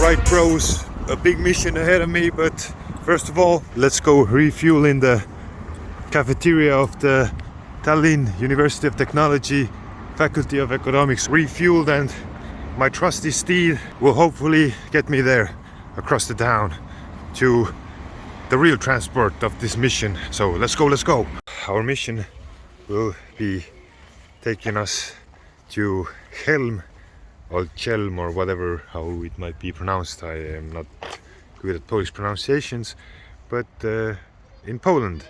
Alright bros, a big mission ahead of me, but first of all, let's go refuel in the cafeteria of the Tallinn University of Technology, Faculty of Economics. Refueled, and my trusty steed will hopefully get me there across the town to the real transport of this mission. So let's go. Our mission will be taking us to Helm or Chelm or whatever how it might be pronounced. I am not good at Polish pronunciations, but in Poland,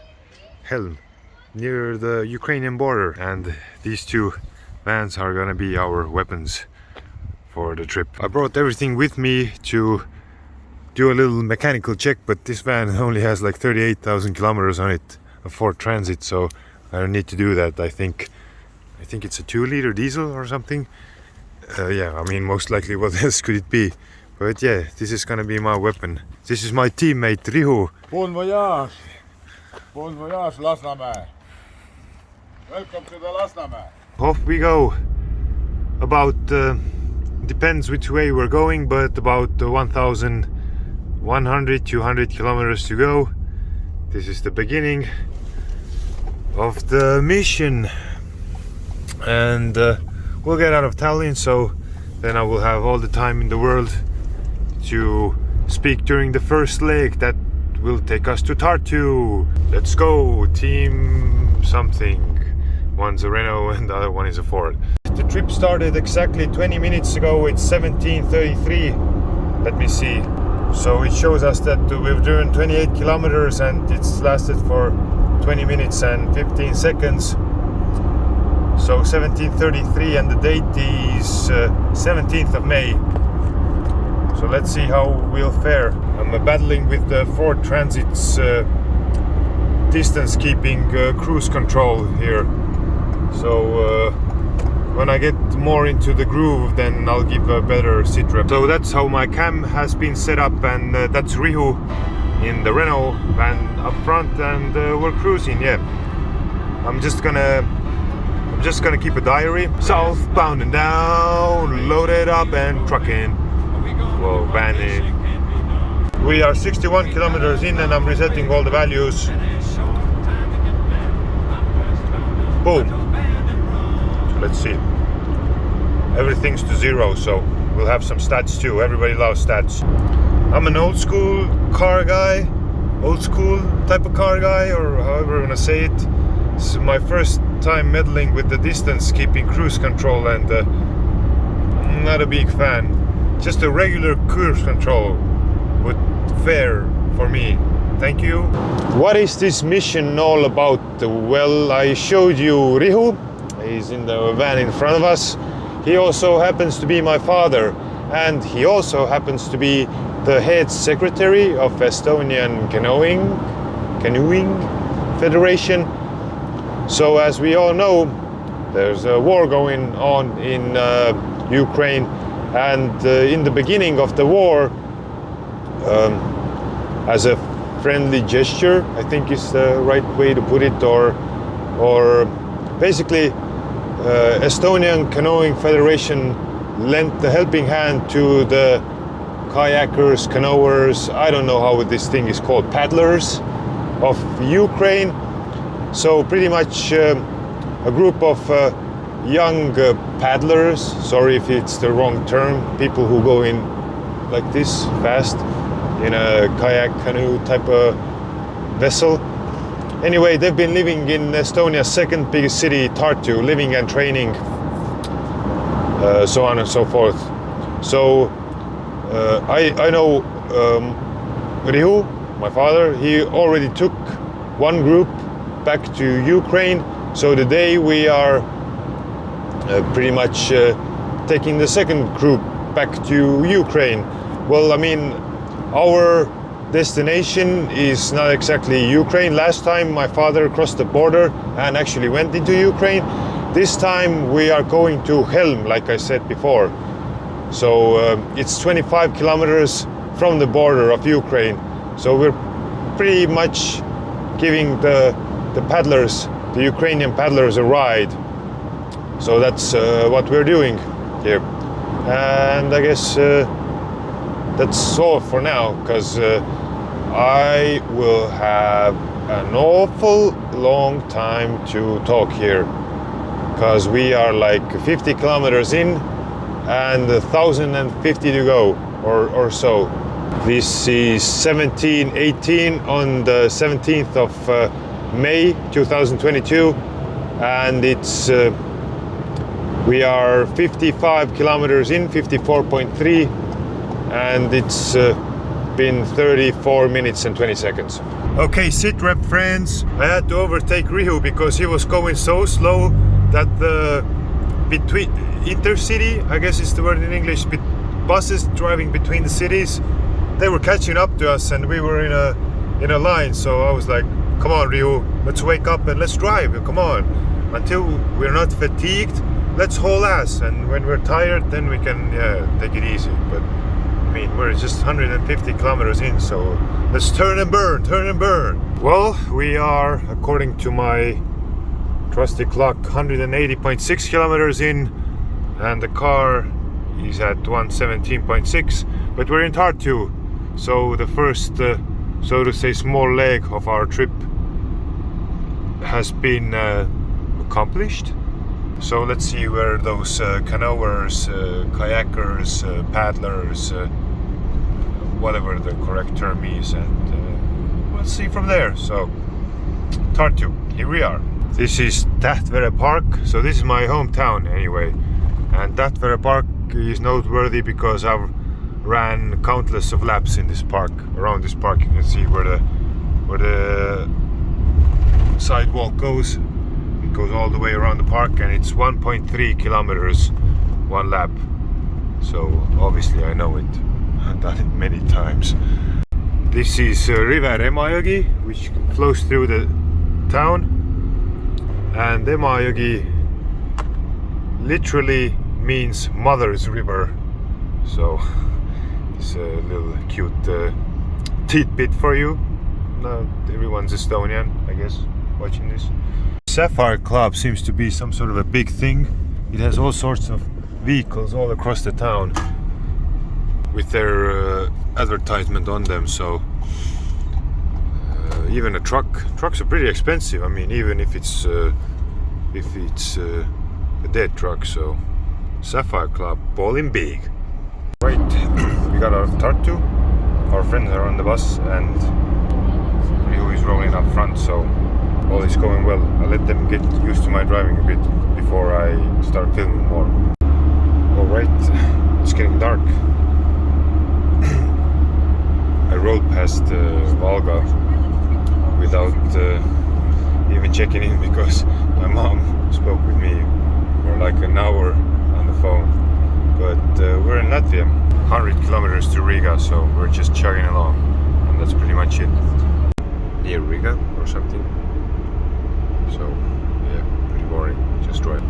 Helm, near the Ukrainian border, and these two vans are gonna be our weapons for the trip. I brought everything with me to do a little mechanical check, but this van only has like 38,000 kilometers on it, a Ford Transit, so I don't need to do that. I think it's a 2-liter diesel or something. Yeah, I mean, most likely what else could it be? But yeah, this is gonna be my weapon. This is my teammate Rihu. Bon voyage! Bon voyage, Lasnamäe! Welcome to the Lasnamäe! Off we go. About, depends which way we're going, but about 1,100-200 kilometers to go. This is the beginning of the mission. And we'll get out of Tallinn, so then I will have all the time in the world to speak during the first leg that will take us to Tartu. Let's go, team something. One's a Renault and the other one is a Ford. The trip started exactly 20 minutes ago. It's 17:33. Let me see. So it shows us that we've driven 28 kilometers and it's lasted for 20 minutes and 15 seconds. So 17:33, and the date is 17th of May. So let's see how we'll fare. I'm battling with the Ford Transit's distance keeping cruise control here. So when I get more into the groove, then I'll give a better sit rep. So that's how my cam has been set up, and that's Rihu in the Renault van up front, and we're cruising. Yeah, I'm just gonna keep a diary. Southbound and down, loaded up and trucking. Whoa, vanning. We are 61 kilometers in and I'm resetting all the values. Boom. So let's see. Everything's to 0, so we'll have some stats too. Everybody loves stats. I'm an old school car guy, old school type of car guy, or however you want to say it. This is my first time meddling with the distance keeping cruise control, and I'm not a big fan. Just a regular cruise control would fare for me. Thank you. What is this mission all about? Well, I showed you Rihu. He's in the van in front of us. He also happens to be my father, and he also happens to be the head secretary of Estonian Canoeing Federation. So as we all know, there's a war going on in Ukraine, and in the beginning of the war, as a friendly gesture, I think is the right way to put it, or basically Estonian Canoeing Federation lent the helping hand to the kayakers, canoers, I don't know how this thing is called, paddlers of Ukraine. So pretty much a group of young paddlers, sorry if it's the wrong term, people who go in like this fast in a kayak canoe type of vessel. Anyway, they've been living in Estonia's second biggest city, Tartu, living and training, so on and so forth. So I know Rihu, my father, he already took one group back to Ukraine. So today we are pretty much taking the second group back to Ukraine. Well, I mean, our destination is not exactly Ukraine. Last time my father crossed the border and actually went into Ukraine. This time we are going to Helm, like I said before. So it's 25 kilometers from the border of Ukraine. So we're pretty much giving the paddlers, the Ukrainian paddlers, a ride. So that's what we're doing here. And I guess that's all for now, because I will have an awful long time to talk here, because we are like 50 kilometers in and 1,050 to go or so. This is 17:18 on the 17th of May 2022, and it's we are 55 kilometers in, 54.3, and it's been 34 minutes and 20 seconds. Okay, sit rep friends, I had to overtake Rihu because he was going so slow that the between intercity, I guess is the word in English, buses driving between the cities, they were catching up to us, and we were in a line. So I was like, come on Rihu, let's wake up and let's drive, come on. Until we're not fatigued, let's haul ass, and when we're tired then we can take it easy. But I mean, we're just 150 kilometers in, so let's turn and burn. Well, we are, according to my trusty clock, 180.6 kilometers in, and the car is at 117.6, but we're in Tartu, so the first so to say small leg of our trip has been accomplished. So let's see where those canoers, kayakers, paddlers, whatever the correct term is, and we'll see from there. So Tartu, here we are. This is Tähtvere Park, so this is my hometown anyway, and Tähtvere Park is noteworthy because I've ran countless of laps in this park. Around this park you can see where the sidewalk goes. It goes all the way around the park, and it's 1.3 kilometers one lap, so obviously I know it. I've done it many times. This is River Emajõgi, which flows through the town, and Emajõgi literally means mother's river, so it's a little cute tidbit for you. No, everyone's Estonian, I guess, watching this. Sapphire Club seems to be some sort of a big thing. It has all sorts of vehicles all across the town with their advertisement on them, so even a trucks are pretty expensive. I mean, even if it's a dead truck. So Sapphire Club, balling big. Right, we got out of Tartu. Our friends are on the bus, and Rihu is rolling up front, so all is going well. I'll let them get used to my driving a bit before I start filming more. Alright, it's getting dark. I rode past Valga without even checking in, because my mom spoke with me for like an hour on the phone. But we're in Latvia, 100 kilometers to Riga, so we're just chugging along, and that's pretty much it. Near Riga or something. So yeah, pretty boring, just drive.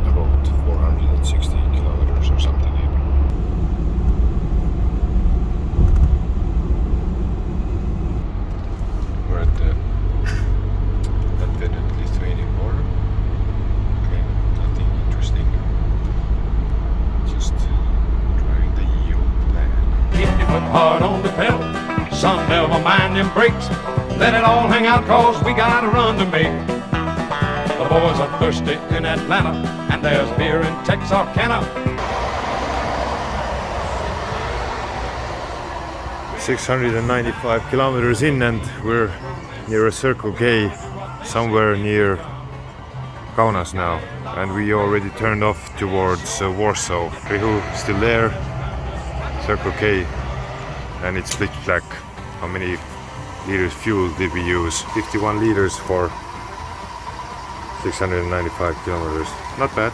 About 460 kilometers or something. We're at the Latvian and Lithuanian border. Again, nothing interesting. Just driving the old land. Keep your foot hard on the pedal, son, never mind them brakes. Let it all hang out, cause we got a run to make. The boys are thirsty in Atlanta, and there's beer in Texarkana. 695 kilometers in, and we're near a Circle K somewhere near Kaunas now, and we already turned off towards Warsaw. Rihu still there, Circle K, and it's pitch black. How many liters fuel did we use? 51 liters for 695 kilometers. Not bad.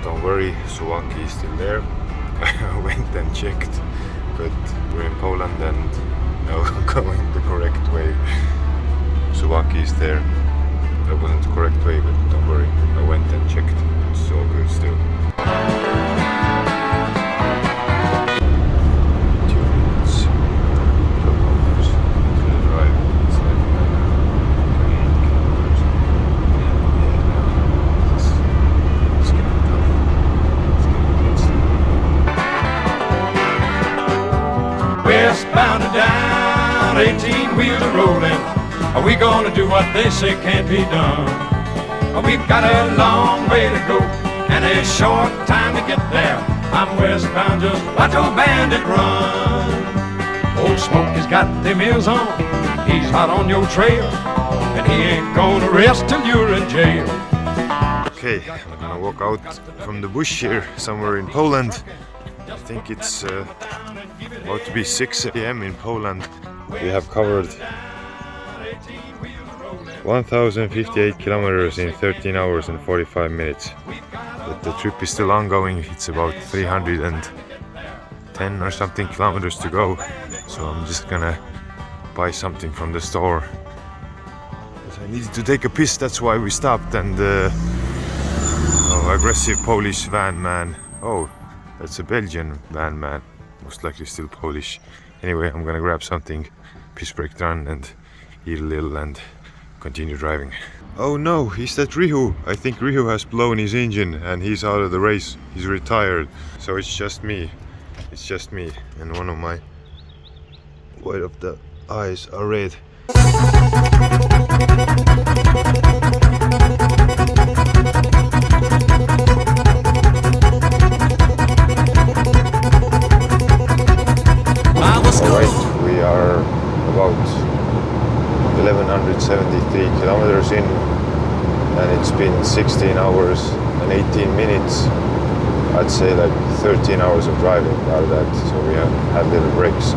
Don't worry, Suwałki is still there. I went and checked, but we're in Poland and now going the correct way. Suwałki is there. That wasn't the correct way, but don't worry, I went and checked. It's all good still. 2 minutes, 12 kilometers to the drive. It's like 28 kilometers. Yeah, down, 18-wheeler rolling. Are we gonna do what they say can't be done? We've got a long way to go and a short time to get there. I'm westbound, just watch old bandit run. Old Smokey's got them ears on, he's hot on your trail, and he ain't gonna rest till you're in jail. Okay, I'm gonna walk out from the bush here, somewhere in Poland. I think it's about to be 6 a.m. in Poland. We have covered 1058 kilometers in 13 hours and 45 minutes. But the trip is still ongoing. It's about 310 or something kilometers to go. So I'm just gonna buy something from the store. But I needed to take a piss, that's why we stopped. And aggressive Polish van man. Oh, that's a Belgian van man. Most likely still Polish. Anyway, I'm gonna grab something, piss break done, and eat a little and continue driving. Oh no, is that Rihu? I think Rihu has blown his engine and he's out of the race. He's retired. So it's just me. It's just me. And one of my white of the eyes are red. Alright, we are about 1173 kilometers in, and it's been 16 hours and 18 minutes. I'd say like 13 hours of driving out of that, so we have had little breaks.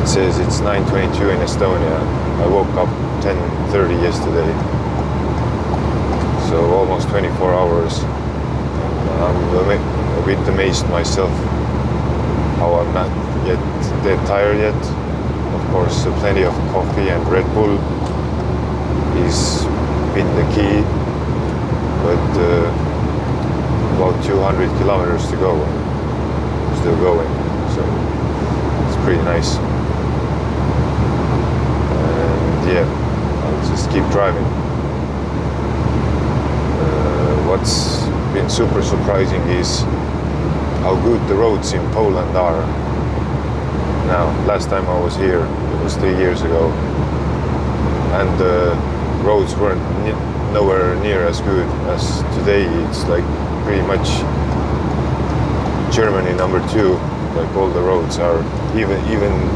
It says it's 9:22 in Estonia. I woke up 10:30 yesterday, so almost 24 hours. I'm a bit amazed myself how I'm not yet dead tired yet. Of course, plenty of coffee and Red Bull is been the key, but about 200 kilometers to go, still going, so it's pretty nice. And yeah, I'll just keep driving. What's been super surprising is how good the roads in Poland are. Now, last time I was here, it was 3 years ago, and the roads weren't nowhere near as good as today. It's like pretty much Germany #2. Like all the roads are, even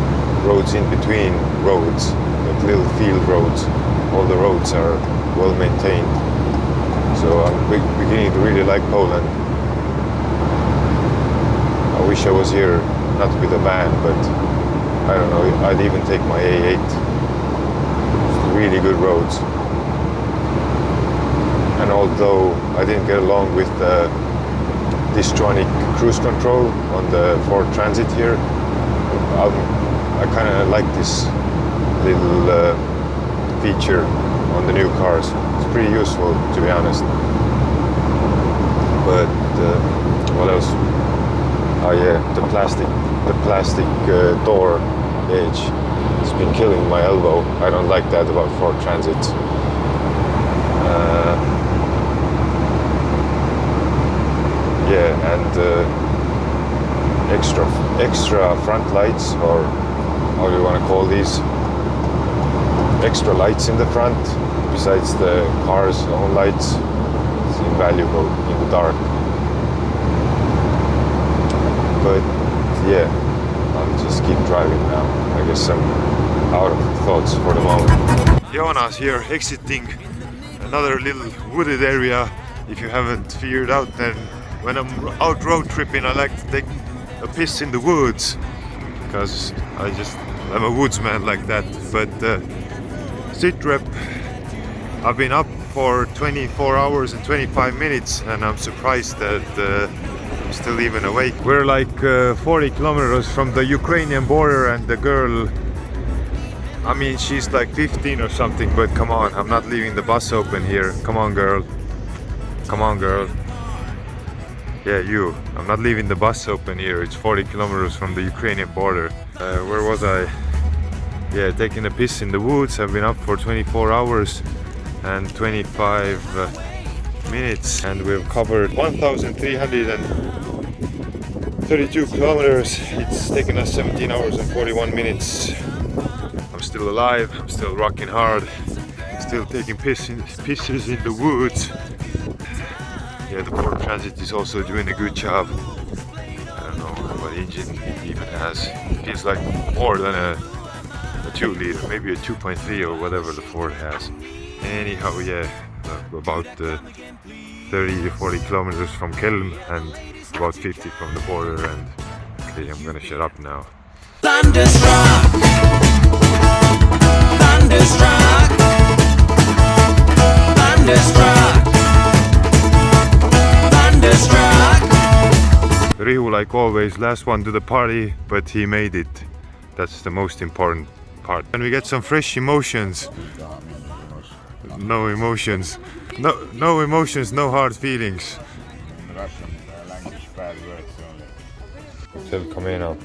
roads in between roads, like little field roads, all the roads are well maintained. So I'm beginning to really like Poland. I wish I was here not with a van, but I don't know, I'd even take my A8. Really good roads. And although I didn't get along with the Distronic cruise control on the Ford Transit here, I kind of like this little feature on the new cars. It's pretty useful, to be honest. But what else? Oh yeah, the plastic door edge. It's been killing my elbow. I don't like that about Ford Transit. Yeah, and extra front lights, or how do you want to call these? Extra lights in the front, besides the car's own lights. It's invaluable in the dark. But yeah, I'll just keep driving now. I guess I'm out of thoughts for the moment. Jonas here, exiting another little wooded area. If you haven't figured out, then when I'm out road tripping, I like to take a piss in the woods, because I'm a woodsman like that. But Sitrep, I've been up for 24 hours and 25 minutes, and I'm surprised that I'm still even awake. We're like 40 kilometers from the Ukrainian border, and the girl, I mean, she's like 15 or something, but come on, I'm not leaving the bus open here. Come on, girl. Come on, girl. Yeah, you. I'm not leaving the bus open here. It's 40 kilometers from the Ukrainian border. Where was I? Yeah, taking a piss in the woods. I've been up for 24 hours and 25 minutes, and we've covered 1,300 and 32 kilometers. It's taken us 17 hours and 41 minutes. I'm still alive, I'm still rocking hard, still taking pisses in the woods. Yeah, the Border Transit is also doing a good job. I don't know what engine it even has. It feels like more than a 2 liter, maybe a 2.3 or whatever the Ford has. Anyhow, yeah, about 30 to 40 kilometers from Kelm and about 50 from the border. And okay, I'm gonna shut up now. Thunderstruck, thunderstruck, thunderstruck, thunderstruck. Rihu, like always, last one to the party, but he made it. That's the most important part. And we get some fresh emotions. No emotions. No emotions, no hard feelings. In Russian language, bad words only. Hotel Kamena,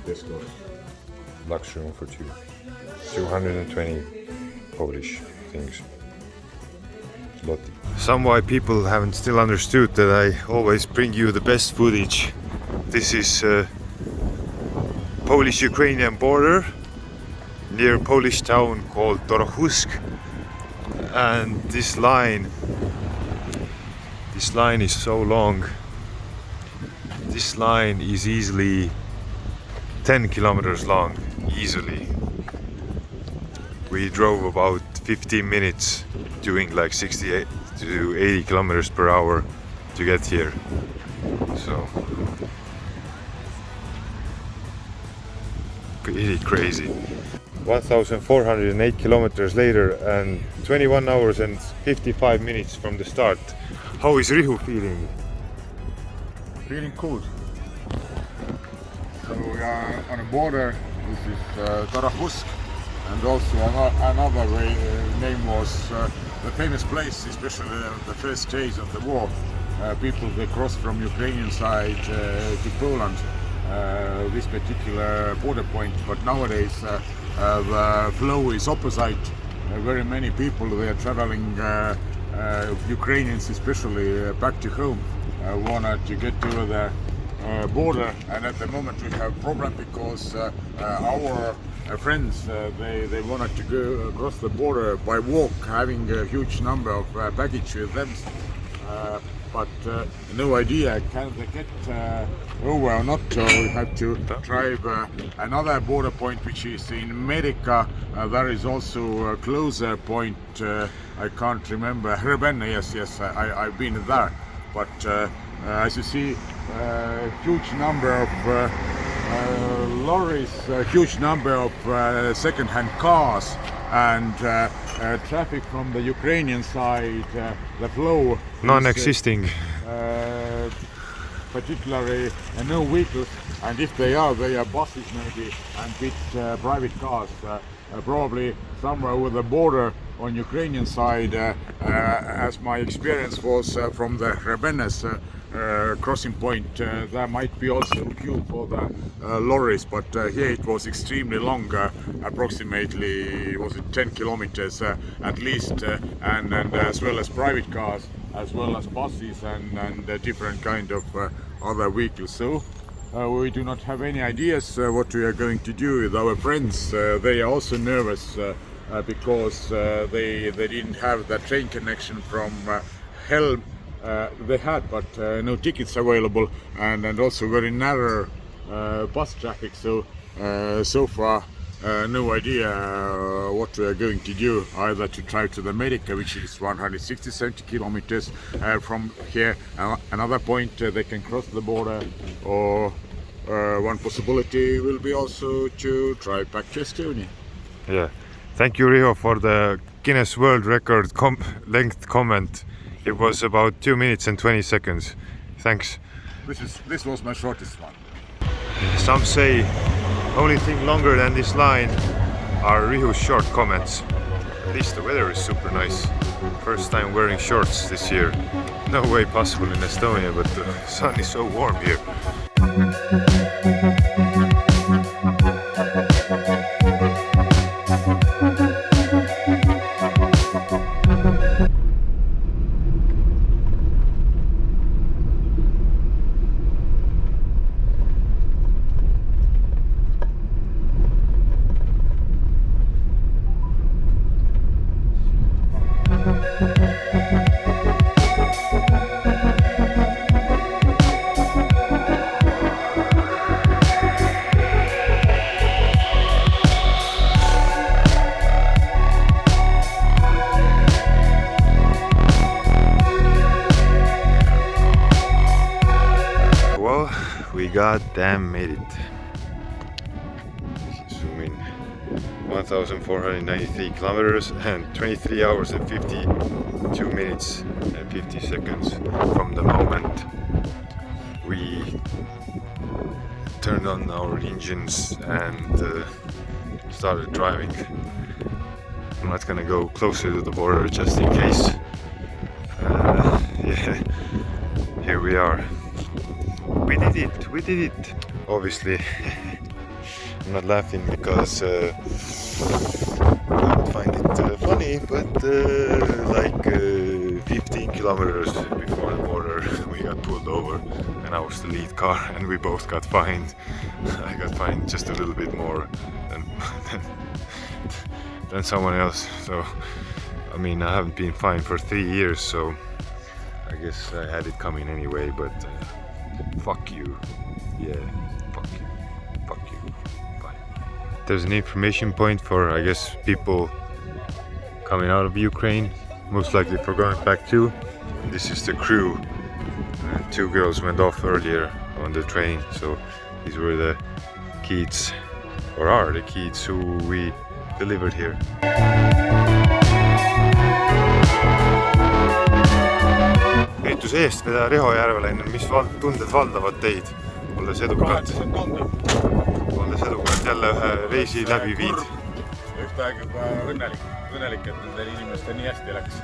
This goes. luxury room for two. 220 Polish things. Zloty. Some why people haven't still understood that I always bring you the best footage. This is Polish-Ukrainian border near a Polish town called Dorohusk, and this line is so long. This line is easily 10 kilometers long, easily. We drove about 15 minutes doing like 68 to 80 kilometers per hour to get here. So pretty crazy. 1,408 kilometers later and 21 hours and 55 minutes from the start. How is Rihu feeling? Feeling cool. So we are on a border. This is Dorohusk, and also another name was the famous place, especially the first days of the war. People they crossed from Ukrainian side to Poland. This particular border point, but nowadays the flow is opposite. Very many people they are traveling, Ukrainians especially, back to home, wanted to get to the border, and at the moment we have problem because our friends they wanted to go across the border by walk, having a huge number of baggage with them. But no idea can they get over or not. We have to drive another border point, which is in Medica. There is also a closer point. I can't remember. Hrebenne, yes, I've been there. But as you see, huge number of lorries, a huge number of second-hand cars, and traffic from the Ukrainian side, the flow Non-existing. particularly no vehicles, and if they are buses maybe, and bit private cars, probably somewhere over the border on Ukrainian side, as my experience was from the Hrebennes crossing point, there might be also a queue for the lorries, but here it was extremely long, approximately was it 10 kilometers at least, and as well as private cars, as well as buses and different kind of other vehicles. So we do not have any ideas what we are going to do with our friends. They are also nervous because they didn't have the train connection from Helm. They had, but no tickets available, and also very narrow bus traffic. So so far no idea what we are going to do, either to drive to the Medica, which is 160-70 kilometers from here. Another point they can cross the border, or one possibility will be also to drive back to Estonia. Yeah. Thank you, Riho, for the Guinness World Record length comment. It was about 2 minutes and 20 seconds. Thanks. This was my shortest one. Some say only thing longer than this line are Rihu's short comments. At least the weather is super nice. First time wearing shorts this year. No way possible in Estonia, but the sun is so warm here. goddamn made it. Zoom in. 1,493 kilometers and 23 hours and 52 minutes and 50 seconds from the moment we turned on our engines and started driving. I'm not gonna go closer to the border just in case. Yeah, here we are. We did it. Obviously, I'm not laughing because I find it funny, but like 15 kilometers before the border, we got pulled over, and I was the lead car, and we both got fined. I got fined just a little bit more than someone else. So, I mean, I haven't been fined for 3 years, so I guess I had it coming anyway. But fuck you. Yeah, fuck you. Bye. There's an information point for, I guess, people coming out of Ukraine, most likely for going back too. This is the crew. 2 girls went off earlier on the train, so these were the kids, or are the kids who we delivered here. Heitus eestvedaja Riho Järvelainen, mis tunded valdavad teid, olles edukalt jälle ühe reisi läbi viid? Ühtaegu õnnelik, et nendel inimestel nii hästi läks,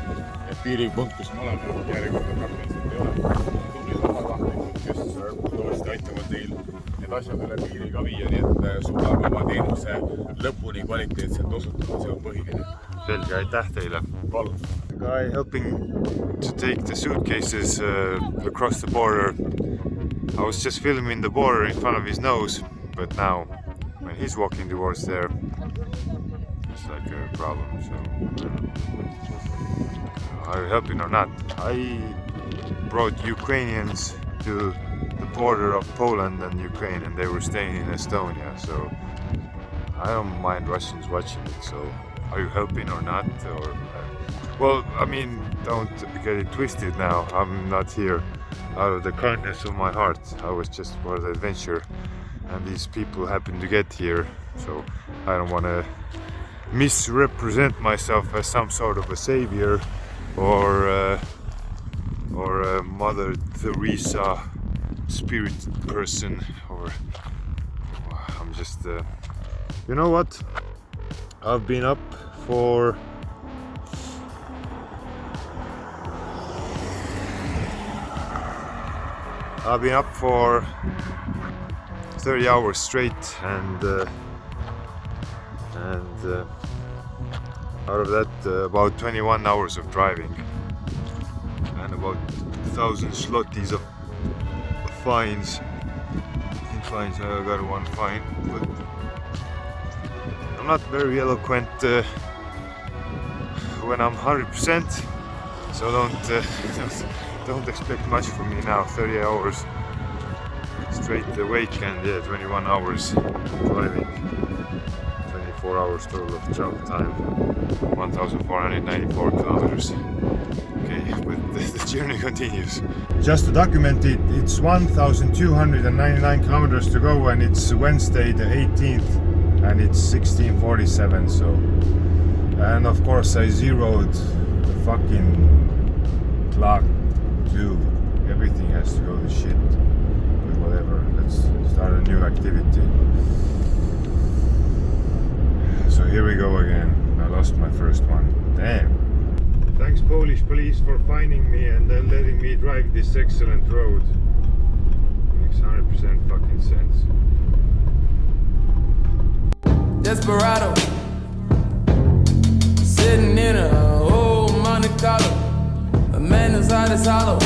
et piiripunkt, kus me oleme, järjekorda praktiliselt ei ole. Tublid vabatahtlikud, kes tõesti aitavad teil need asjad üle piiri ka viia, nii et suudame oma teenuse lõpuni kvaliteetselt osutada, see on põhiline. Selge, aitäh teile. Palun. The guy helping to take the suitcases across the border. I was just filming the border in front of his nose, but now when he's walking towards there, it's like a problem. So, are you helping or not? I brought Ukrainians to the border of Poland and Ukraine, and they were staying in Estonia. So I don't mind Russians watching it. So are you helping or not? Or well, I mean, don't get it twisted now. I'm not here out of the kindness of my heart. I was just for the adventure, and these people happen to get here. So I don't want to misrepresent myself as some sort of a savior or a Mother Teresa spirit person, or I'm just you know what, I've been up for I've been up for 30 hours straight, and out of that about 21 hours of driving and about 1,000 zlotys of fines. In fines, I got one fine, but I'm not very eloquent when I'm 100%, so don't expect much from me now. 30 hours straight awake, and 21 hours driving, 24 hours total of travel time, 1,494 kilometers. Okay, but the journey continues. Just to document it, it's 1,299 kilometers to go, and it's Wednesday the 18th, and it's 16:47. So, and of course I zeroed the fucking clock too. Everything has to go to shit. But whatever, let's start a new activity. So here we go again. I lost my first one. Damn. Thanks Polish police for finding me and then letting me drive this excellent road. Makes 100% fucking sense. Desperado, sitting in a old Monte Carlo. A man whose heart is hollow.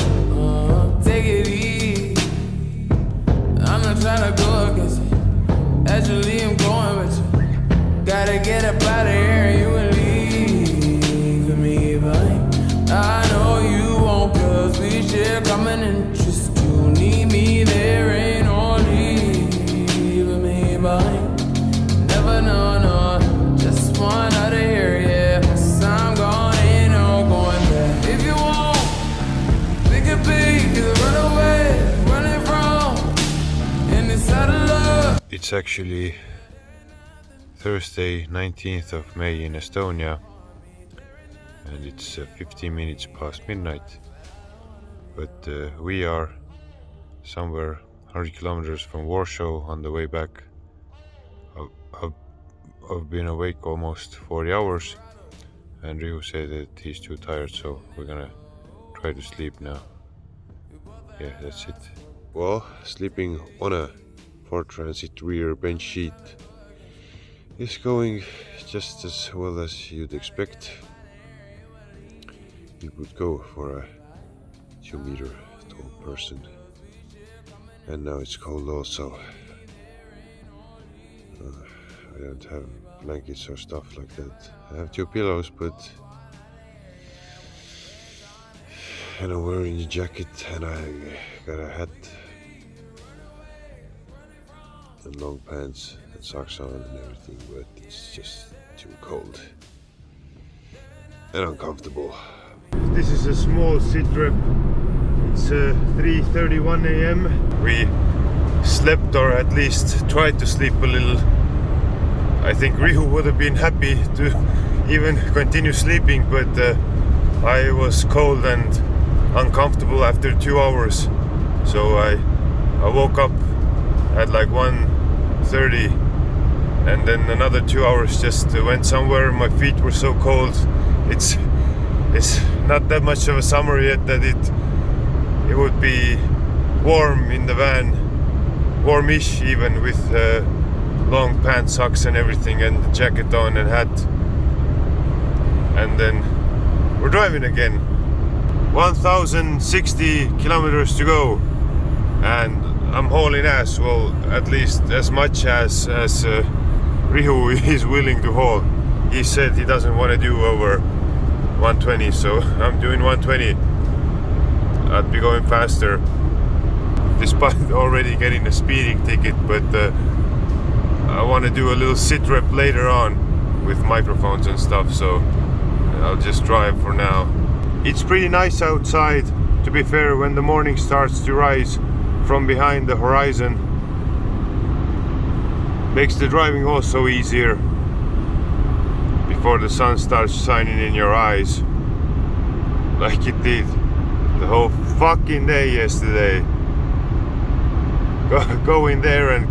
Take it easy. I'm not trying to go against you. Actually, I'm going with you. Gotta get up out of here and you will leave me behind. I know you won't, cause we share common interest. You need me, there ain't no leaving me behind. Never know, no, just one out of here, yeah. Once I'm gone, ain't no going back. If you want, we could be, run away, running from. In It's actually Thursday, 19th of May in Estonia, and it's 15 minutes past midnight. But we are somewhere 100 kilometers from Warsaw on the way back. I've been awake almost 40 hours, and Rihu said that he's too tired, so we're gonna try to sleep now. Yeah, that's it. Well, sleeping on a Ford Transit rear bench sheet is going just as well as you'd expect. It would go for a 2-meter tall person. And now it's cold also. I don't have blankets or stuff like that. I have 2 pillows, but and I'm wearing a jacket and I got a hat and long pants and socks on and everything, but it's just too cold and uncomfortable. This is a small sit rep. It's 3:31 a.m. We slept, or at least tried to sleep a little. I think Rihu would have been happy to even continue sleeping, but I was cold and uncomfortable after 2 hours. So I woke up at like 1:30, and then another 2 hours just went somewhere. My feet were so cold. It's not that much of a summer yet that it would be warm in the van, warmish even, with long pants, socks and everything, and the jacket on and hat. And then we're driving again. 1,060 kilometers to go, and I'm hauling ass. Well, at least as much as Rihu is willing to haul. He said he doesn't want to do over 120, so I'm doing 120. I'd be going faster despite already getting a speeding ticket, but I want to do a little sit rep later on with microphones and stuff, so I'll just drive for now. It's pretty nice outside, to be fair, when the morning starts to rise from behind the horizon. Makes the driving also easier before the sun starts shining in your eyes like it did the whole fucking day yesterday. Going there and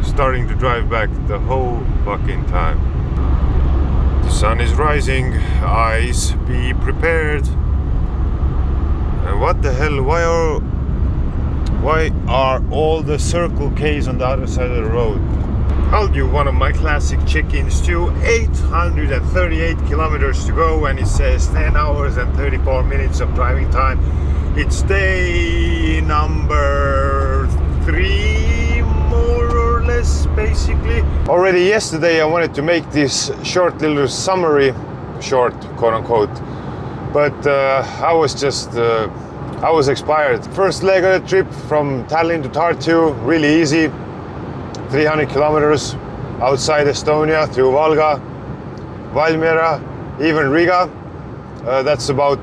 starting to drive back the whole fucking time. The sun is rising, eyes be prepared. And what the hell, why are all the Circle K's on the other side of the road? I'll do one of my classic chickens too. 838 kilometers to go, and it says 10 hours and 34 minutes of driving time. It's day number 3, more or less, basically. Already yesterday I wanted to make this short little summary, short quote unquote, but I was expired. First leg of the trip from Tallinn to Tartu, really easy. 300 kilometers outside Estonia through Valga, Valmiera, even Riga. That's about,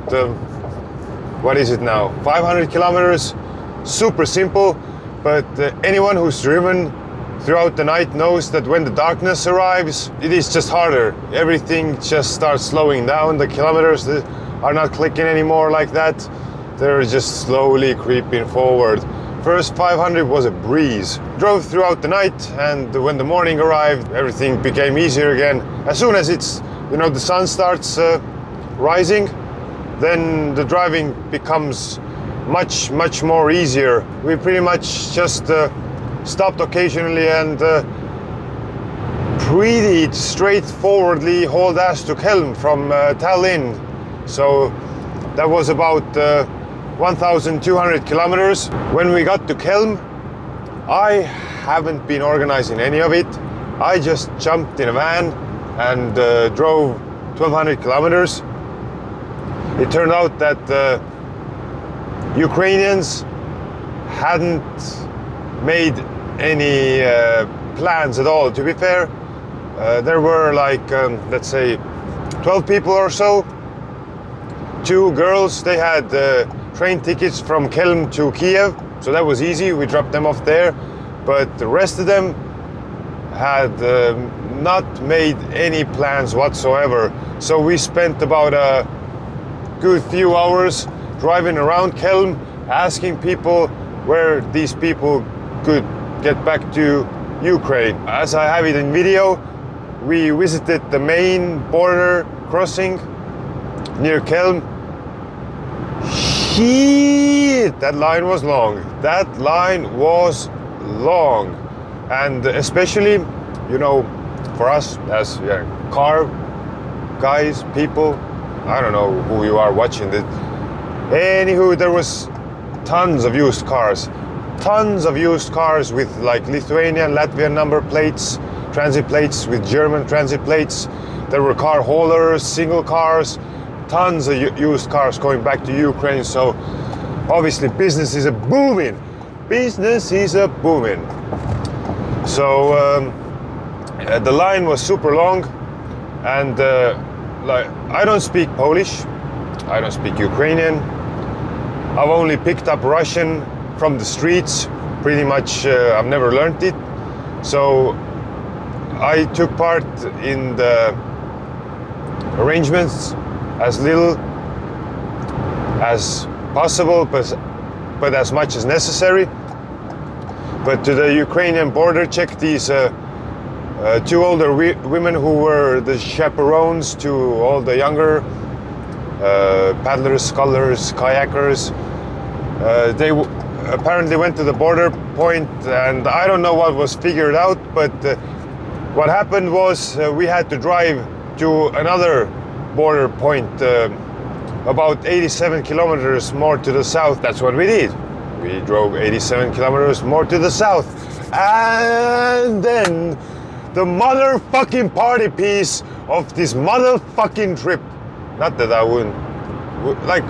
what is it now? 500 kilometers. Super simple, but anyone who's driven throughout the night knows that when the darkness arrives, it is just harder. Everything just starts slowing down. The kilometers are not clicking anymore like that. They're just slowly creeping forward. First 500 was a breeze. Drove throughout the night, and when the morning arrived, everything became easier again. As soon as the sun starts rising, then the driving becomes much more easier. We pretty much just stopped occasionally and pretty straightforwardly hauled ass to Kelm from Tallinn. So that was about 1,200 kilometers. When we got to Kelm, I haven't been organizing any of it. I just jumped in a van and drove 1,200 kilometers. It turned out that Ukrainians hadn't made any plans at all. To be fair, there were like, let's say, 12 people or so. 2 girls, they had train tickets from Kelm to Kiev, so that was easy. We dropped them off there, but the rest of them had not made any plans whatsoever. So we spent about a good few hours driving around Kelm, asking people where these people could get back to Ukraine. As I have it in video, we visited the main border crossing near Kelm. Shit, that line was long. That line was long. And especially, you know, for us as car guys, people, I don't know who you are watching it. Anywho, there was tons of used cars. Tons of used cars with like Lithuanian, Latvian number plates, transit plates with German transit plates. There were car haulers, single cars, tons of used cars going back to Ukraine. So obviously business is a booming. Business is a booming. So the line was super long, and like I don't speak Polish, I don't speak Ukrainian. I've only picked up Russian from the streets. Pretty much, I've never learned it. So I took part in the arrangements as little as possible, but as much as necessary. But to the Ukrainian border, checked these two older women who were the chaperones to all the younger paddlers, scullers, kayakers. They apparently went to the border point, and I don't know what was figured out, but what happened was we had to drive to another border point about 87 kilometers more to the south. That's what we did. We drove 87 kilometers more to the south. And then the motherfucking party piece of this motherfucking trip. Not that I wouldn't, like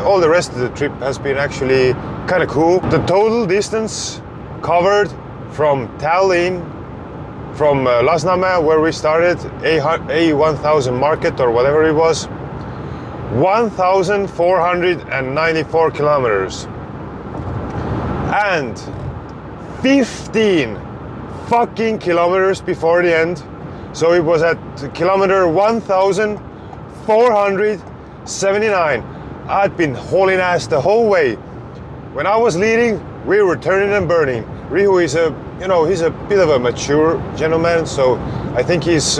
all the rest of the trip has been actually kind of cool. The total distance covered from Tallinn, from Lasnamäe, where we started, A1000 market or whatever it was, 1,494 kilometers. And 15 fucking kilometers before the end. So it was at kilometer 1,479. I'd been hauling ass the whole way. When I was leading, we were turning and burning. Rihu is he's a bit of a mature gentleman, so I think he's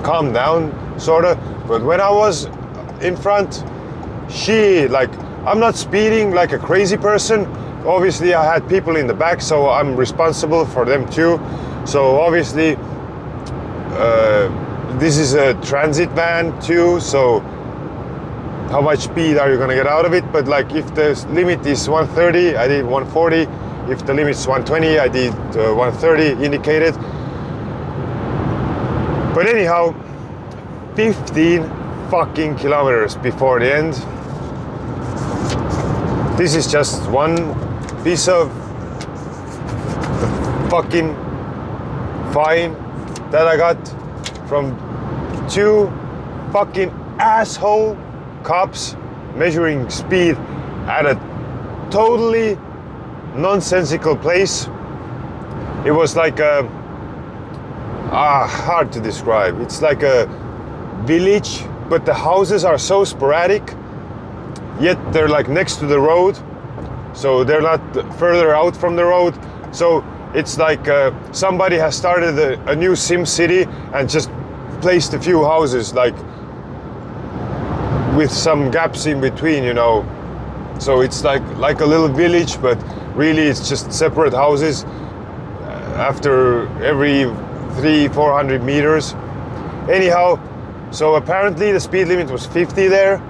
calmed down, sorta. But when I was in front, I'm not speeding like a crazy person. Obviously, I had people in the back, so I'm responsible for them too. So obviously, this is a transit van too, so how much speed are you gonna get out of it? But like if the limit is 130, I did 140. If the limit is 120, I did 130 indicated. But anyhow, 15 fucking kilometers before the end. This is just one piece of fucking fine that I got from two fucking asshole cops measuring speed at a totally nonsensical place. It was like a hard to describe. It's like a village, but the houses are so sporadic, yet they're like next to the road, so they're not further out from the road. So it's like somebody has started a new Sim City and just placed a few houses like with some gaps in between, so it's like a little village, but really it's just separate houses after every 300-400 meters. Anyhow, so apparently the speed limit was 50 there,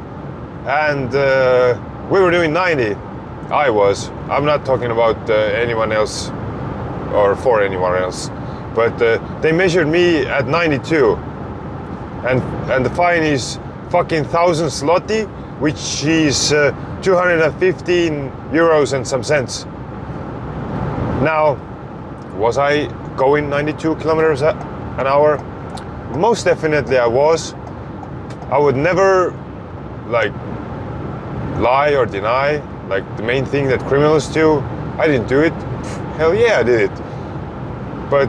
and we were doing 90. I'm not talking about anyone else or for anyone else, but they measured me at 92, and the fine is fucking 1,000 zloty, which is 215 euros and some cents. Now, was I going 92 kilometers an hour? Most definitely I was. I would never lie or deny, the main thing that criminals do. I didn't do it. Hell yeah, I did it. But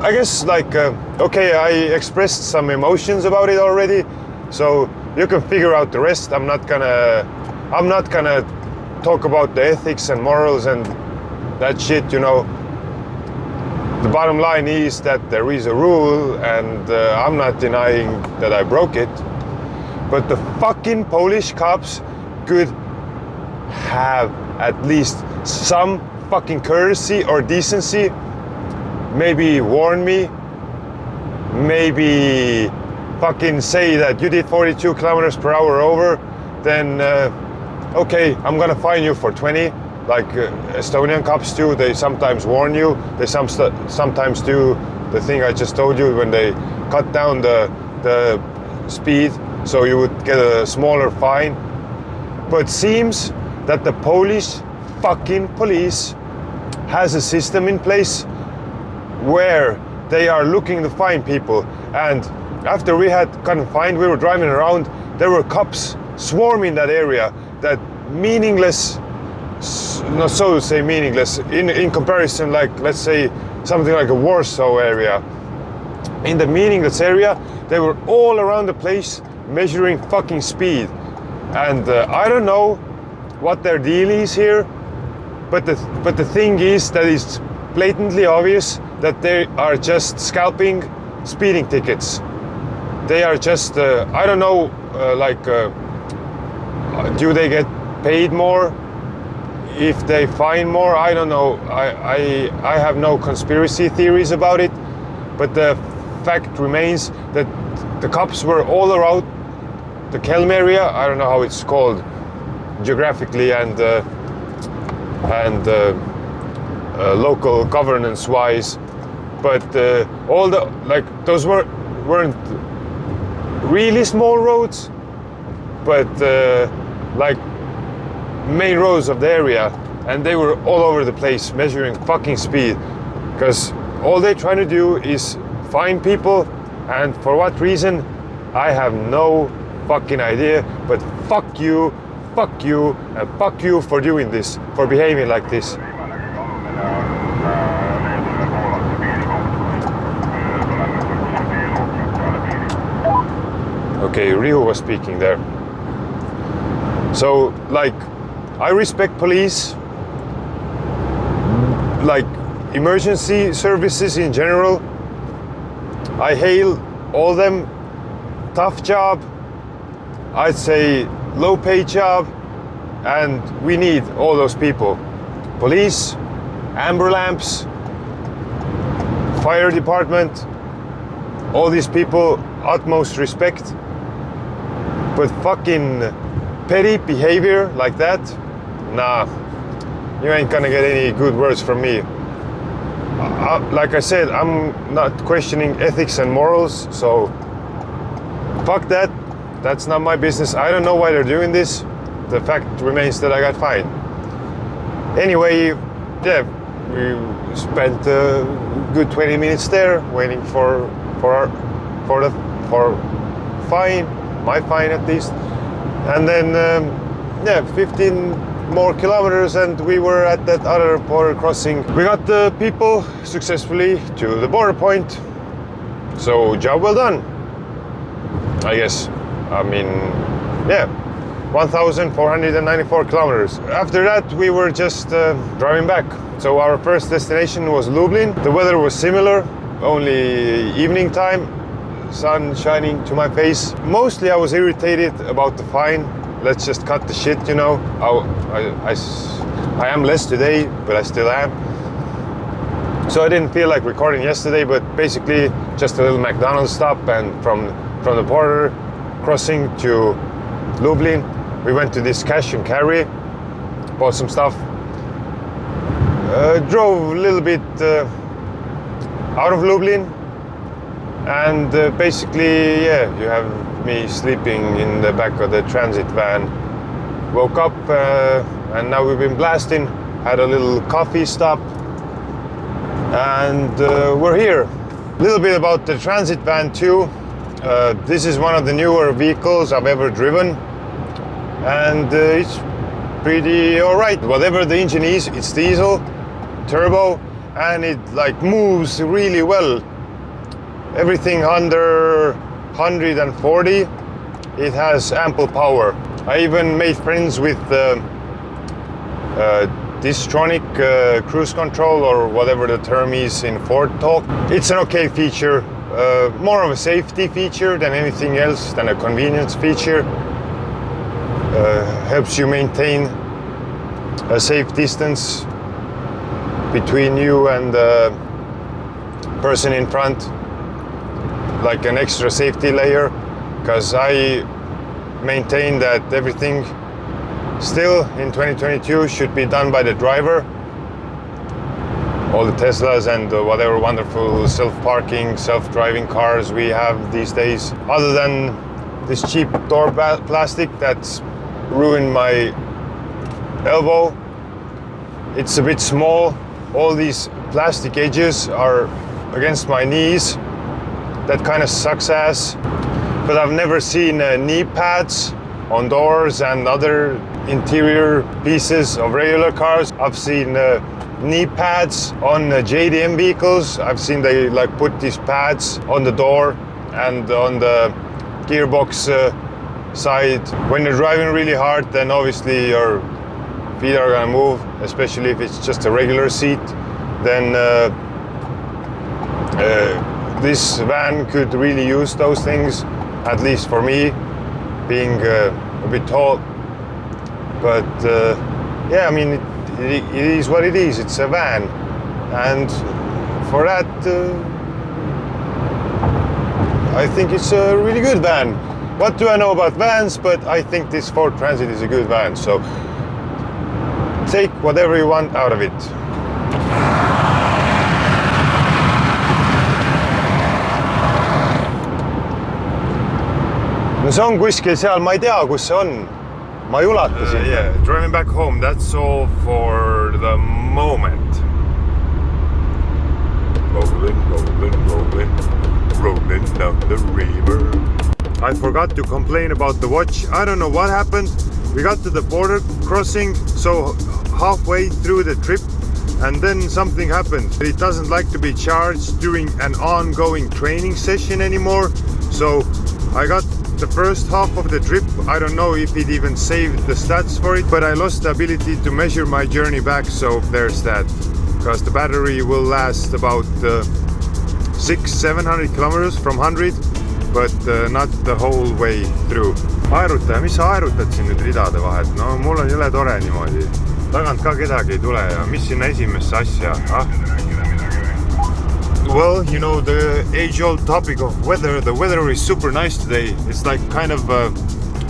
I guess like okay, I expressed some emotions about it already, so you can figure out the rest. I'm not gonna talk about the ethics and morals and that shit, you know. The bottom line is that there is a rule, and I'm not denying that I broke it, but the fucking Polish cops could have at least some fucking courtesy or decency. Maybe warn me, maybe fucking say that you did 42 kilometers per hour over, then okay, I'm gonna fine you for 20, like Estonian cops do. They sometimes warn you. They sometimes do the thing I just told you when they cut down the speed, so you would get a smaller fine. But seems that the Polish fucking police has a system in place where they are looking to find people. And after we had gotten fined, we were driving around, there were cops swarming that area. That meaningless, not so to say meaningless, in comparison, like let's say something like a Warsaw area. In the meaningless area, they were all around the place measuring fucking speed. And I don't know what their deal is here, but the thing is that it's blatantly obvious that they are just scalping speeding tickets. They are just, I don't know, do they get paid more if they fine more? I don't know. I have no conspiracy theories about it, but the fact remains that the cops were all around the Kelm area. I don't know how it's called geographically and local governance wise, but all the, like, those weren't really small roads, but like main roads of the area, and they were all over the place measuring fucking speed, because all they're trying to do is find people, and for what reason I have no fucking idea. But fuck you, and fuck you for doing this, for behaving like this. Okay, Riho was speaking there. So, like, I respect police, like emergency services in general. I hail all them. Tough job, I'd say low paid job, and we need all those people. Police, amber lamps, fire department, all these people, utmost respect. But fucking petty behavior like that, nah, you ain't gonna get any good words from me. Like I said, I'm not questioning ethics and morals, so fuck that. That's not my business. I don't know why they're doing this. The fact remains that I got fined. Anyway, yeah, we spent a good 20 minutes there waiting for fine, my fine at least, and then 15 more kilometers and we were at that other border crossing. We got the people successfully to the border point, so job well done, I guess. I mean, yeah, 1,494 kilometers. After that, we were just driving back. So our first destination was Lublin. The weather was similar, only evening time, sun shining to my face. Mostly I was irritated about the fine. Let's just cut the shit, you know. I am less today, but I still am. So I didn't feel like recording yesterday, but basically just a little McDonald's stop, and from the border crossing to Lublin, we went to this cash and carry, bought some stuff, drove a little bit out of Lublin, and basically, yeah, you have me sleeping in the back of the transit van. Woke up and now we've been blasting, had a little coffee stop, and we're here. A little bit about the transit van too. This is one of the newer vehicles I've ever driven, and it's pretty alright. Whatever the engine is, it's diesel, turbo, and it like moves really well. everything under 140, it has ample power. I even made friends with Distronic cruise control, or whatever the term is in Ford talk. It's an okay feature, more of a safety feature than anything else, than a convenience feature. Helps you maintain a safe distance between you and the person in front, like an extra safety layer, because I maintain that everything still in 2022 should be done by the driver. All the Teslas and whatever wonderful self-parking, self-driving cars we have these days. Other than this cheap door plastic that's ruined my elbow. It's a bit small. All these plastic edges are against my knees. That kind of sucks ass. But I've never seen knee pads on doors and other interior pieces of regular cars. I've seen knee pads on JDM vehicles. I've seen they like put these pads on the door and on the gearbox side. When you're driving really hard, then obviously your feet are gonna move, especially if it's just a regular seat. Then this van could really use those things, at least for me, being a bit tall. But yeah, I mean, it is what it is. It's a van, and for that, I think it's a really good van. What do I know about vans? But I think this Ford Transit is a good van. So take whatever you want out of it. No see on kuskil seal, ma ei tea, kus see on. Ma ei ulata sinna. Yeah, driving back home, that's all for the moment. Rolling down the river. I forgot to complain about the watch. I don't know what happened. We got to the border crossing, so halfway through the trip, and then something happened. It doesn't like to be charged during an ongoing training session anymore. So I got the first half of the trip. I don't know if it even saved the stats for it, but I lost the ability to measure my journey back, so there's that. Because the battery will last about 600-700 kilometers from 100, but not the whole way through. Aerutaja, mis sa aerutad siin nüüd ridade vahet? No mul on jõle tore niimoodi. Tagant ka kedagi ei tule ja mis sinna esimesse asja? Ah? Well, you know, the age-old topic of weather. The weather is super nice today. It's like kind of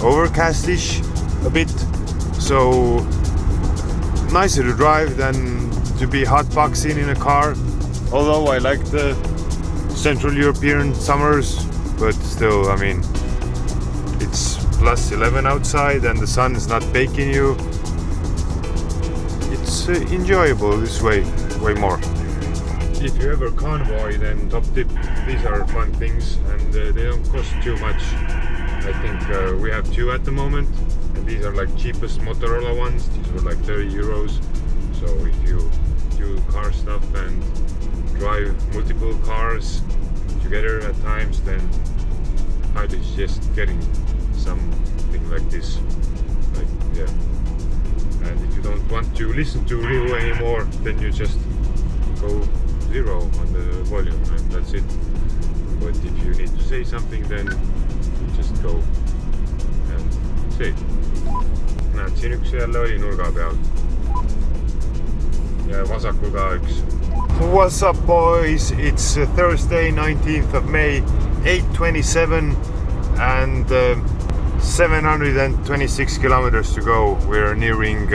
overcastish a bit, so nicer to drive than to be hotboxing in a car. Although I like the Central European summers, but still, I mean, it's plus 11 outside and the sun is not baking you. It's enjoyable this way more. If you ever convoy, then top tip, these are fun things and they don't cost too much. I think we have two at the moment, and these are like cheapest Motorola ones. These were like 30 euros. So if you do car stuff and drive multiple cars together at times, then I suggest getting something like this. Like, yeah. And if you don't want to listen to Rihu anymore, then you just go 0 on the volume and that's it. But if you need to say something, then you just go and say. Näed, siin üks jälle oli nurga peal. Ja vasakul ka üks. What's up, boys? It's Thursday, 19th of May, 8:27 and 726 kilometers to go. We're nearing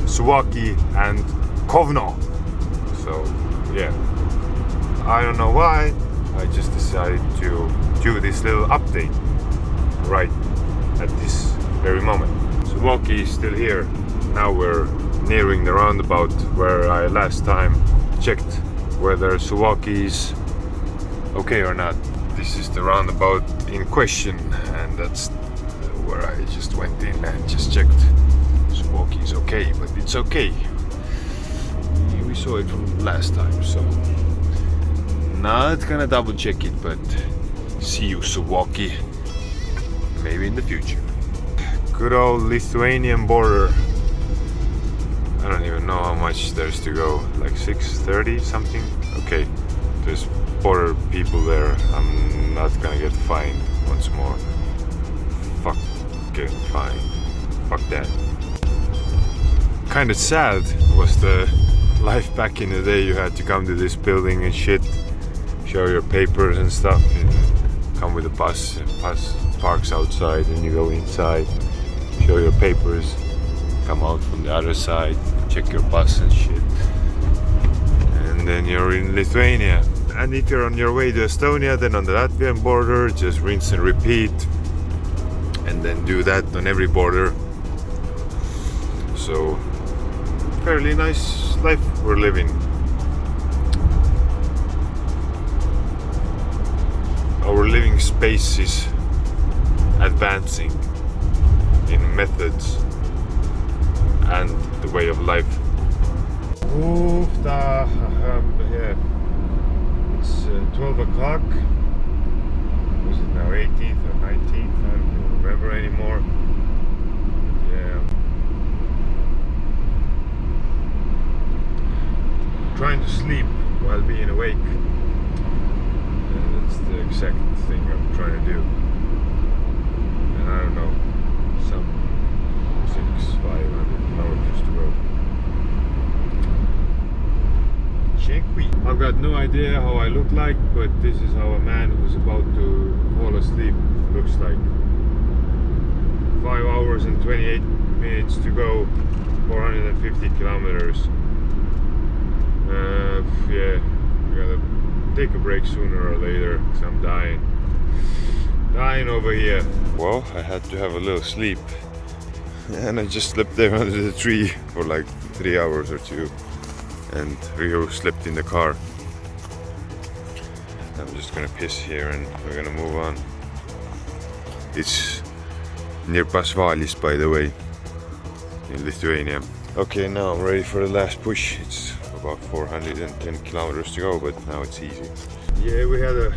Suwałki and Kovno. So yeah, I don't know why, I just decided to do this little update right at this very moment. Suwałki is still here. Now we're nearing the roundabout where I last time checked whether Suwałki is okay or not. This is the roundabout in question, and that's where I just went in and just checked. Suwałki is okay, but it's okay. We saw it from last time, so Not gonna double check it, but see you, Suwalki. Maybe in the future. Good old Lithuanian border. I don't even know how much there's to go. Like 6:30 something? Okay, there's border people there. I'm not gonna get fined once more. Fuck getting fined. Fuck that. Kind of sad was the life back in the day. You had to come to this building and shit, show your papers and stuff, and come with a bus, and bus parks outside, and you go inside, show your papers, come out from the other side, check your bus and shit, and then you're in Lithuania. And if you're on your way to Estonia, then on the Latvian border, just rinse and repeat, and then do that on every border. So fairly nice life we're living. Our living space is advancing in methods and the way of life. Yeah. It's 12 o'clock. Was it now 18th or 19th? I don't remember anymore. Yeah. Trying to sleep while being awake. That's the exact thing I'm trying to do. And I don't know, some 500 kilometers to go. I've got no idea how I look like, but this is how a man who's about to fall asleep looks like. 5 hours and 28 minutes to go, 450 kilometers. Yeah, we gotta take a break sooner or later, because I'm dying over here. Well, I had to have a little sleep, and I just slept there under the tree for like 3 hours or 2, and Rio slept in the car. I'm just gonna piss here and we're gonna move on. It's near Pasvalis, by the way, in Lithuania. Okay, now I'm ready for the last push. It's about 410 kilometers to go, but now it's easy. Yeah, we had a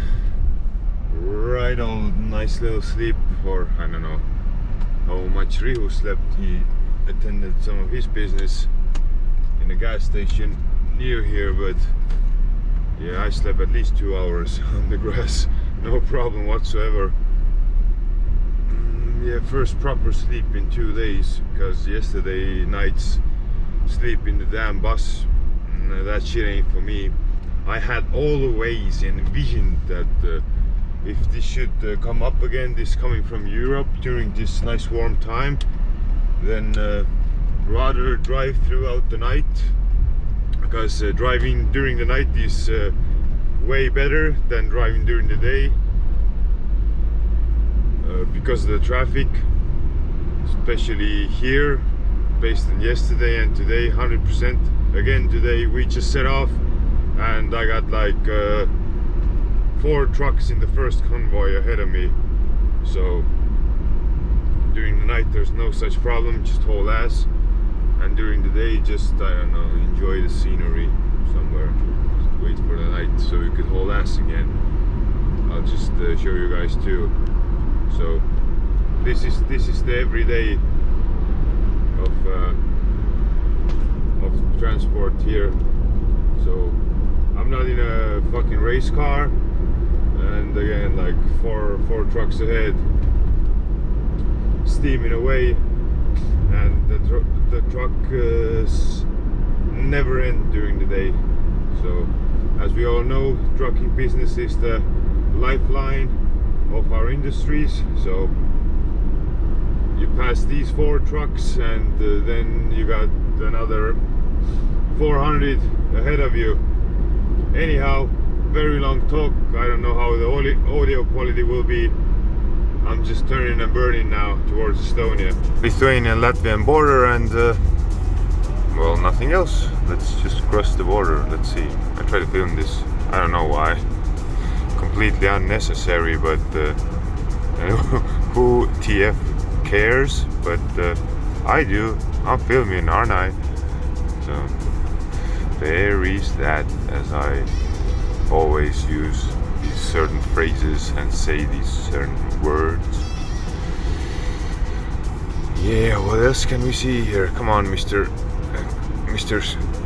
right old nice little sleep, or I don't know how much Rihu slept. He attended some of his business in a gas station near here, but yeah, I slept at least 2 hours on the grass, no problem whatsoever. Yeah, first proper sleep in 2 days, because yesterday night's sleep in the damn bus, that shit ain't for me. I had always envisioned that if this should come up again, this coming from Europe during this nice warm time, then rather drive throughout the night, because driving during the night is way better than driving during the day, because of the traffic, especially here, based on yesterday and today. 100% again today. We just set off and I got like 4 trucks in the first convoy ahead of me, so during the night there's no such problem, just haul ass, and during the day just, I don't know, enjoy the scenery somewhere, just wait for the night so we could haul ass again. I'll just show you guys too. So this is the everyday of transport here. So I'm not in a fucking race car, and again, like four trucks ahead, steaming away, and the trucks never end during the day. So as we all know, trucking business is the lifeline of our industries. So you pass these 4 trucks, and then you got another 400 ahead of you. Anyhow, very long talk. I don't know how the audio quality will be. I'm just turning and burning now towards Estonia. Lithuanian-Latvian border, and well, nothing else. Let's just cross the border. Let's see. I try to film this. I don't know why. Completely unnecessary, but who TF cares? But I do. I'm filming, aren't I? So there is that, as I always use these certain phrases and say these certain words. Yeah, what else can we see here? Come on, Mr.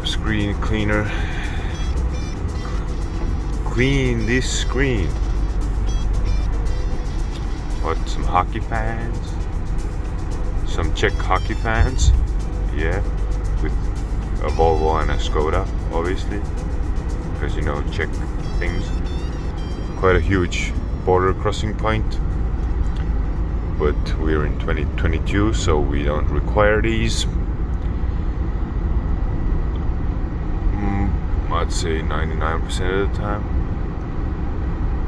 Screen Cleaner. Clean this screen. What, some hockey fans? Some Czech hockey fans? Yeah, with a Volvo and a Skoda, obviously. Because you know, Czech things. Quite a huge border crossing point. But we're in 2022, so we don't require these. I'd say 99% of the time.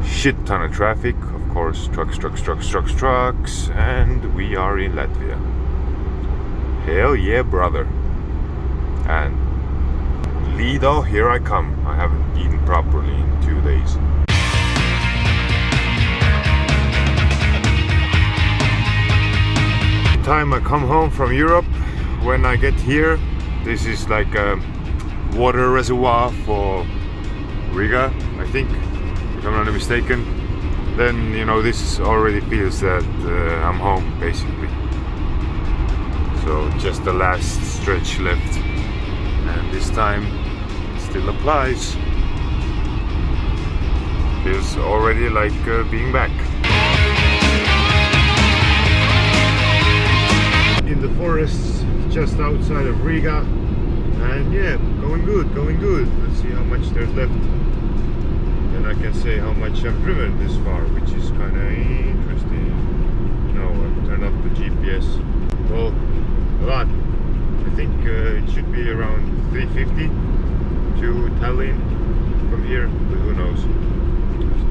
Shit ton of traffic, of course, trucks, and we are in Latvia. Hell yeah, brother. And Lido, here I come. I haven't eaten properly in 2 days. Time I come home from Europe, when I get here, this is like a water reservoir for Riga, I think, if I'm not mistaken. Then, you know, this already feels that I'm home, basically. So just the last stretch left, and this time it still applies. Feels already like being back. In the forests just outside of Riga, and yeah, going good. Let's see how much there's left, and I can say how much I've driven this far, which is kind of interesting. No, I've turned off the GPS. Well, a lot. I think it should be around 350 to Tallinn from here, but who knows.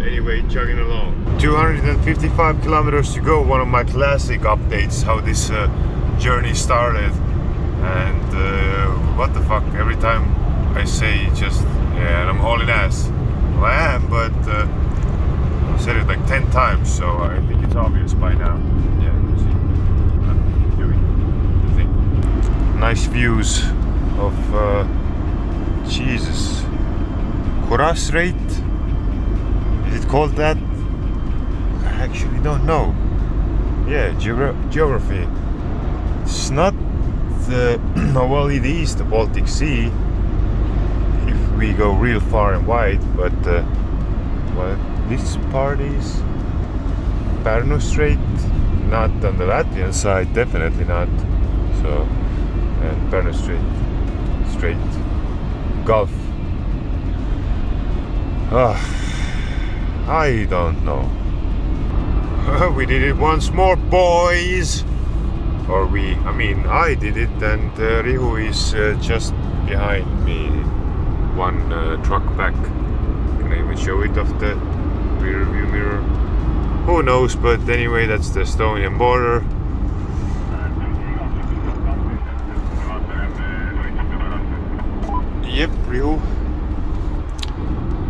Anyway, chugging along. 255 kilometers to go. One of my classic updates, how this journey started. And what the fuck, every time I say just, yeah, and I'm hauling ass. Well, I am, but I've said it like 10 times, so I think it's obvious by now. Yeah, you see, I'm doing the thing. Nice views of Jesus, Korasreit. Is it called that? I actually don't know. Yeah, geography. It's not the well, it is the Baltic Sea if we go real far and wide, but well, this part is Pärnu Strait, not on the Latvian side, definitely not. So, and Pärnu Strait, Gulf. I don't know. We did it once more, boys. Or I did it, and Rihu is just behind me, one truck back. Can I even show it off the rear view mirror? Who knows, but anyway, that's the Estonian border. Yep, Rihu.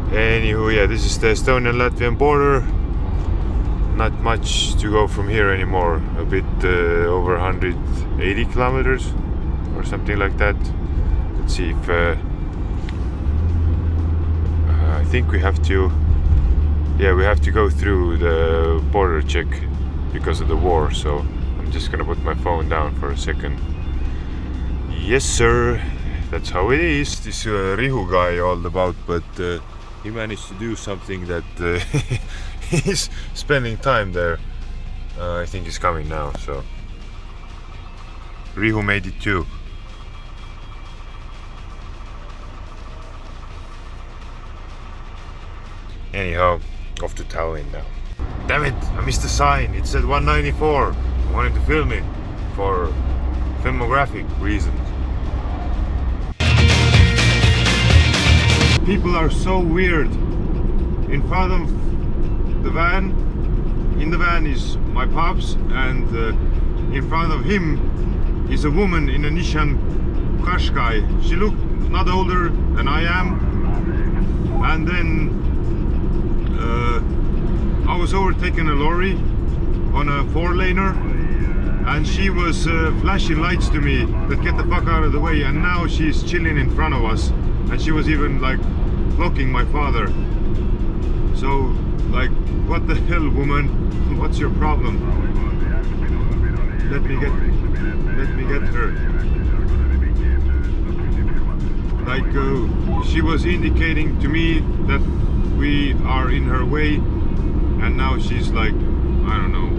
Anywho, yeah, this is the Estonian-Latvian border. Not much to go from here anymore. A bit over 180 kilometers or something like that. Let's see if I think we have to. Yeah, we have to go through the border check because of the war. So I'm just gonna put my phone down for a second. Yes, sir. That's how it is. This Rihu guy all about, but he managed to do something that. He's spending time there. I think he's coming now, so Rihu made it too. Anyhow, off to Tallinn now. Damn it, I missed the sign. It said 194. I wanted to film it for filmographic reasons. People are so weird. In front of the van, in the van is my pops, and in front of him is a woman in a Nissan Qashqai. She looked not older than I am, and then I was overtaking a lorry on a 4-laner, and she was flashing lights to me that get the fuck out of the way, and now she's chilling in front of us, and she was even like blocking my father. So, like, what the hell, woman? What's your problem? Let me get her. Like, she was indicating to me that we are in her way, and now she's like, I don't know,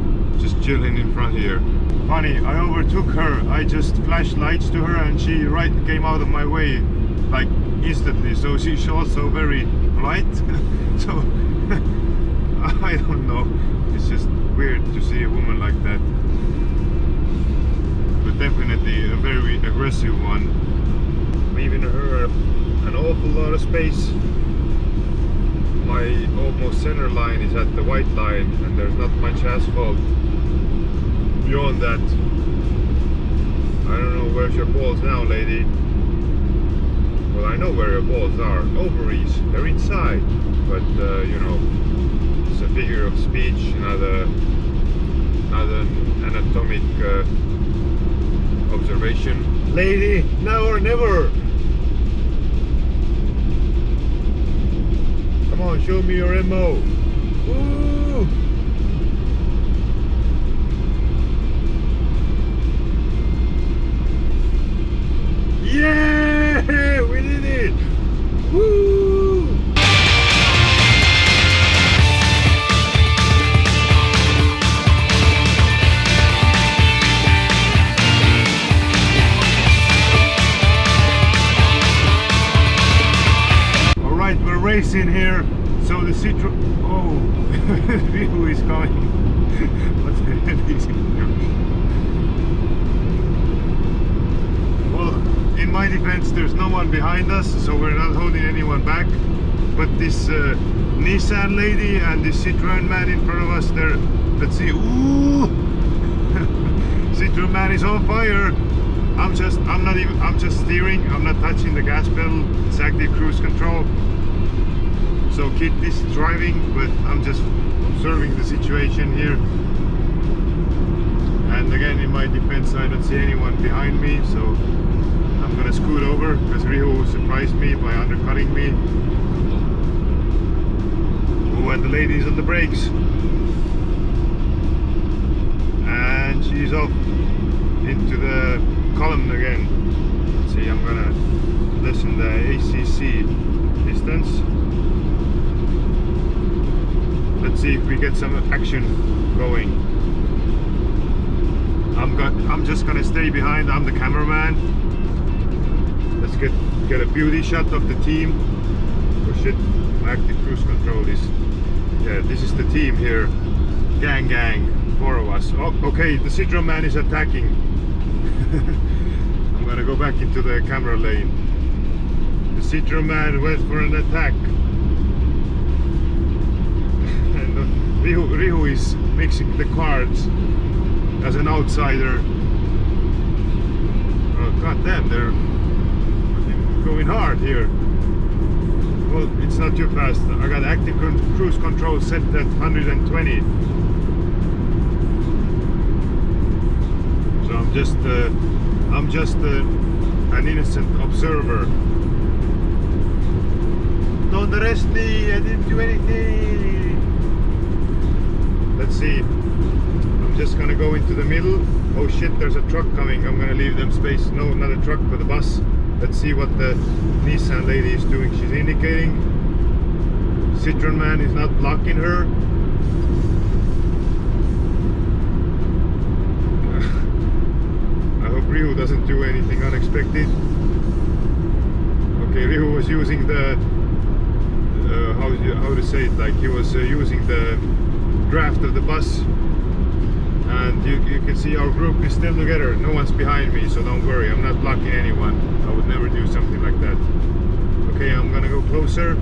just chilling in front here. Funny, I overtook her. I just flashed lights to her, and she came out of my way, like instantly. So she's also very polite. So I don't know. It's just weird to see a woman like that. But definitely a very aggressive one. Leaving her an awful lot of space. My almost center line is at the white line, and there's not much asphalt beyond that. I don't know, where's your balls now, lady? Well, I know where your balls are. Ovaries, they're inside. But you know, it's a figure of speech, not an anatomic observation. Lady, now or never. Come on, show me your MO. Ooh. Yeah, we did it. Woo. We're racing here, so the Citroen. Oh, Rihu is coming. What the hell is he doing? Well, in my defense, there's no one behind us, so we're not holding anyone back. But this Nissan lady and this Citroen man in front of us, there. Let's see. Ooh, Citroen man is on fire. I'm just steering. I'm not touching the gas pedal. It's active cruise control. So Kit is driving, but I'm just observing the situation here. And again, in my defense, I don't see anyone behind me, so I'm gonna scoot over because Rihu surprised me by undercutting me. Oh, and the lady's on the brakes. And she's off into the column again. Let's see, I'm gonna lessen the ACC distance. Let's see if we get some action going. I'm just gonna stay behind. I'm the cameraman. Let's get a beauty shot of the team. Oh shit, my active cruise control is. Yeah, this is the team here. Gang, 4 of us. Oh, okay, the Citroen man is attacking. I'm gonna go back into the camera lane. The Citroen man went for an attack. Rihu is mixing the cards as an outsider. Oh, god damn, they're going hard here. Well, it's not too fast. I got active cruise control set at 120. So I'm just an innocent observer. Don't arrest me, I didn't do anything. Let's see. I'm just gonna go into the middle. Oh shit, there's a truck coming. I'm gonna leave them space. No, not a truck, but a bus. Let's see what the Nissan lady is doing. She's indicating. Citroen man is not blocking her. I hope Rihu doesn't do anything unexpected. Okay, Rihu was using the how to say it, like he was using the draft of the bus, and you can see our group is still together. No one's behind me, so don't worry, I'm not blocking anyone. I would never do something like that. Okay, I'm gonna go closer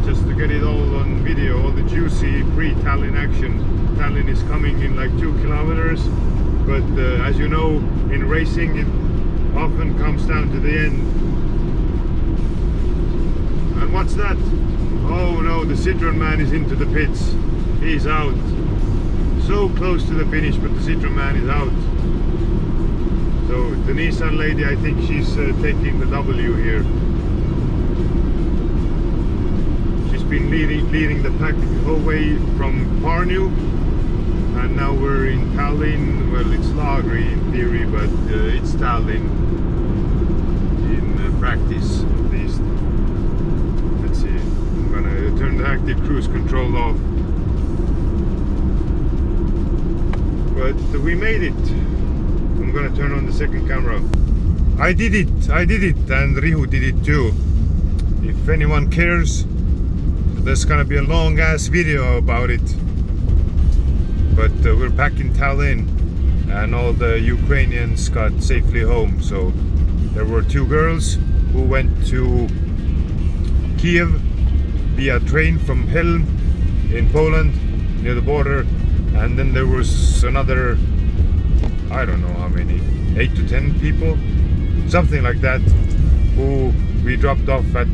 just to get it all on video, all the juicy pre-Tallinn action. Tallinn is coming in like 2 kilometers, but as you know, in racing it often comes down to the end. And what's that? Oh no, the Citroen man is into the pits. He's out. So close to the finish, but the Citroen man is out. So the Nissan lady, I think she's taking the W here. She's been leading the pack the whole way from Parnu, and now we're in Tallinn. Well, it's Laagri in theory, but it's Tallinn in practice at least. Let's see, I'm gonna turn the active cruise control off. But we made it. I'm gonna turn on the second camera. I did it, and Rihu did it too. If anyone cares, there's gonna be a long ass video about it. But we're back in Tallinn, and all the Ukrainians got safely home. So there were 2 girls who went to Kiev via train from Helm in Poland near the border, and then there was another, I don't know how many, 8 to 10 people, something like that, who we dropped off at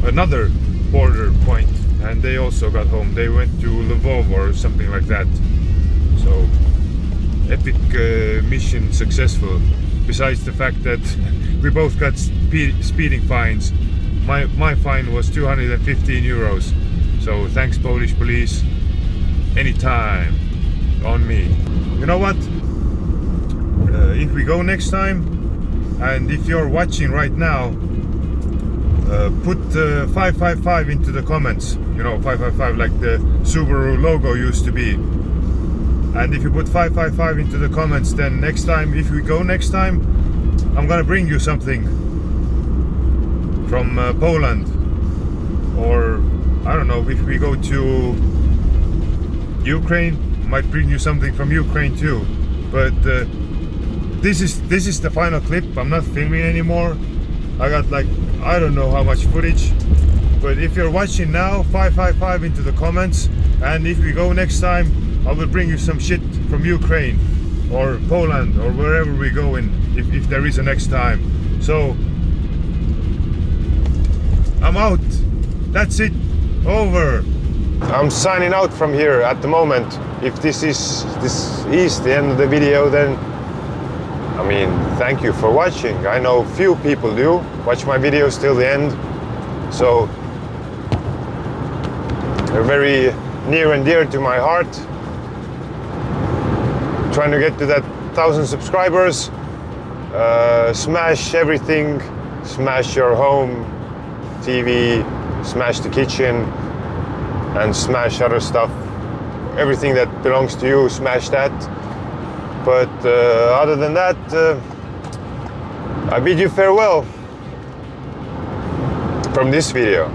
another border point, and they also got home. They went to Lvov or something like that. So epic mission successful. Besides the fact that we both got speeding fines. My fine was 215 euros. So thanks, Polish police. Anytime on me. You know what? If we go next time, and if you're watching right now, put 555 into the comments. You know, 555 like the Subaru logo used to be. And if you put 555 into the comments, then next time, if we go next time, I'm gonna bring you something from Poland. Or I don't know, if we go to Ukraine, might bring you something from Ukraine too. But this is the final clip. I'm not filming anymore. I got like, I don't know how much footage. But if you're watching now, 555 into the comments. And if we go next time, I will bring you some shit from Ukraine or Poland or wherever we go in, if there is a next time. So I'm out. That's it. Over. I'm signing out from here at the moment. If this is the end of the video, then I mean, thank you for watching. I know few people do watch my videos till the end, so they're very near and dear to my heart. Trying to get to that 1,000 subscribers. Smash everything. Smash your home TV, smash the kitchen, and smash other stuff. Everything that belongs to you, smash that. But other than that, I bid you farewell from this video.